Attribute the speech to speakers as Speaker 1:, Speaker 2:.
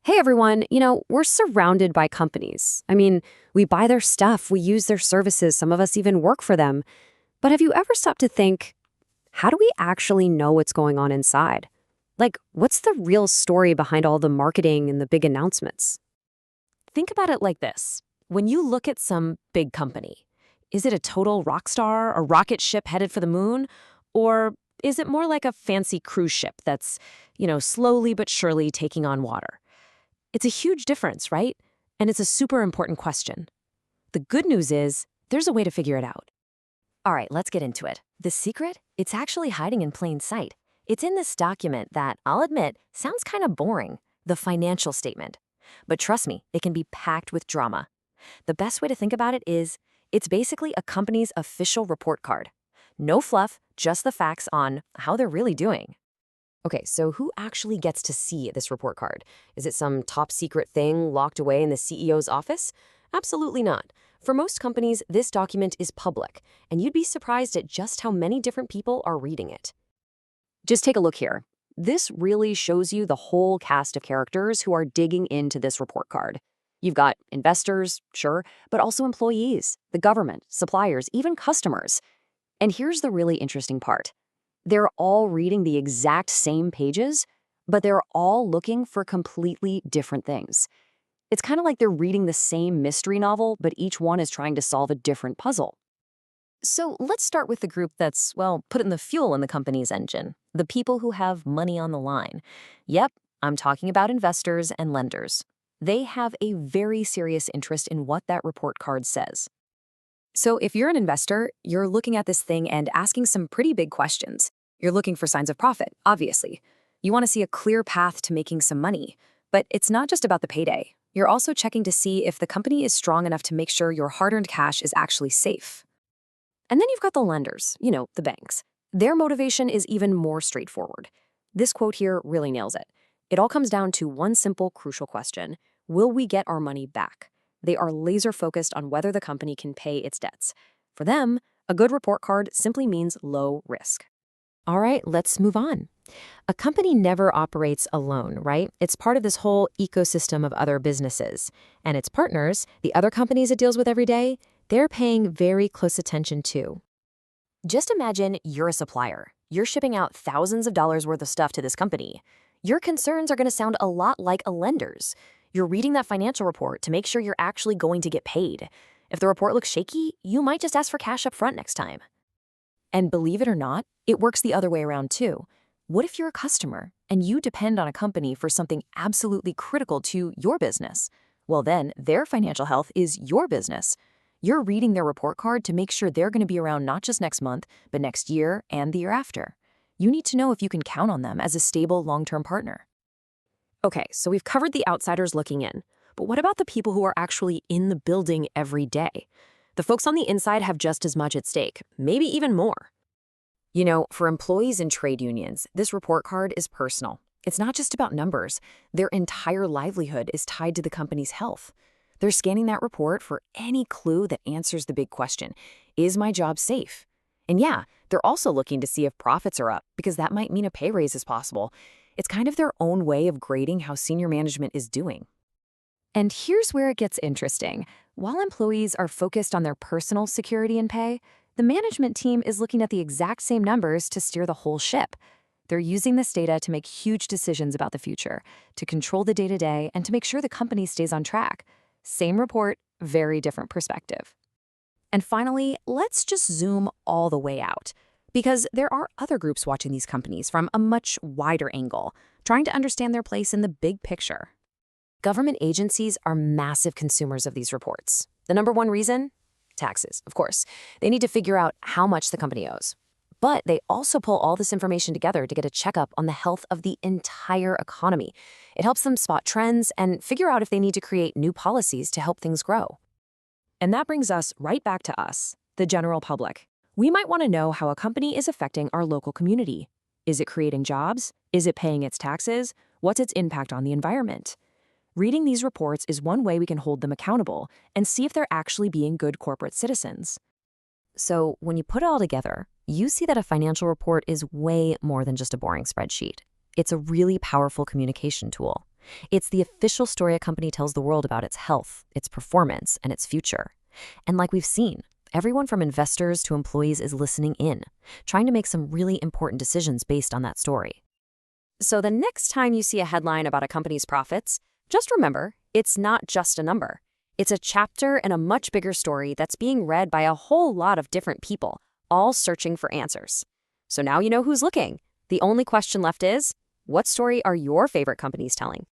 Speaker 1: Hey everyone, we're surrounded by companies. We buy their stuff, we use their services, some of us even work for them. But have you ever stopped to think, how do we actually know what's going on inside? Like, what's the real story behind all the marketing and the big announcements?
Speaker 2: Think about it like this. When you look at some big company, is it a total rock star, a rocket ship headed for the moon? Or is it more like a fancy cruise ship that's, slowly but surely taking on water? It's a huge difference, right? And it's a super important question. The good news is there's a way to figure it out. All right, let's get into it. The secret? It's actually hiding in plain sight. It's in this document that, I'll admit, sounds kind of boring, the financial statement. But trust me, it can be packed with drama. The best way to think about it is it's basically a company's official report card. No fluff, just the facts on how they're really doing. Okay, so who actually gets to see this report card? Is it some top secret thing locked away in the CEO's office? Absolutely not. For most companies, this document is public, and you'd be surprised at just how many different people are reading it. Just take a look here. This really shows you the whole cast of characters who are digging into this report card. You've got investors, sure, but also employees, the government, suppliers, even customers. And here's the really interesting part. They're all reading the exact same pages, but they're all looking for completely different things. It's kind of like they're reading the same mystery novel, but each one is trying to solve a different puzzle. So let's start with the group that's, putting the fuel in the company's engine, the people who have money on the line. Yep, I'm talking about investors and lenders. They have a very serious interest in what that report card says. So if you're an investor, you're looking at this thing and asking some pretty big questions. You're looking for signs of profit, obviously. You want to see a clear path to making some money. But it's not just about the payday. You're also checking to see if the company is strong enough to make sure your hard-earned cash is actually safe. And then you've got the lenders, the banks. Their motivation is even more straightforward. This quote here really nails it. It all comes down to one simple, crucial question. Will we get our money back? They are laser-focused on whether the company can pay its debts. For them, a good report card simply means low risk. All right, let's move on. A company never operates alone, right? It's part of this whole ecosystem of other businesses. And its partners, the other companies it deals with every day, they're paying very close attention too. Just imagine you're a supplier. You're shipping out thousands of dollars worth of stuff to this company. Your concerns are going to sound a lot like a lender's. You're reading that financial report to make sure you're actually going to get paid. If the report looks shaky, you might just ask for cash up front next time. And believe it or not, it works the other way around too. What if you're a customer and you depend on a company for something absolutely critical to your business? Well, then their financial health is your business. You're reading their report card to make sure they're going to be around not just next month, but next year and the year after. You need to know if you can count on them as a stable long-term partner. Okay, so we've covered the outsiders looking in, but what about the people who are actually in the building every day? The folks on the inside have just as much at stake, maybe even more. For employees and trade unions, this report card is personal. It's not just about numbers. Their entire livelihood is tied to the company's health. They're scanning that report for any clue that answers the big question, is my job safe? And yeah, they're also looking to see if profits are up, because that might mean a pay raise is possible. It's kind of their own way of grading how senior management is doing. And here's where it gets interesting. While employees are focused on their personal security and pay, the management team is looking at the exact same numbers to steer the whole ship. They're using this data to make huge decisions about the future, to control the day-to-day, and to make sure the company stays on track. Same report, very different perspective. And finally, let's just zoom all the way out. Because there are other groups watching these companies from a much wider angle, trying to understand their place in the big picture. Government agencies are massive consumers of these reports. The number one reason? Taxes, of course. They need to figure out how much the company owes. But they also pull all this information together to get a checkup on the health of the entire economy. It helps them spot trends and figure out if they need to create new policies to help things grow. And that brings us right back to us, the general public. We might want to know how a company is affecting our local community. Is it creating jobs? Is it paying its taxes? What's its impact on the environment? Reading these reports is one way we can hold them accountable and see if they're actually being good corporate citizens. So when you put it all together, you see that a financial report is way more than just a boring spreadsheet. It's a really powerful communication tool. It's the official story a company tells the world about its health, its performance, and its future. And like we've seen, everyone from investors to employees is listening in, trying to make some really important decisions based on that story.
Speaker 1: So the next time you see a headline about a company's profits, just remember, it's not just a number. It's a chapter in a much bigger story that's being read by a whole lot of different people, all searching for answers. So now you know who's looking. The only question left is, what story are your favorite companies telling?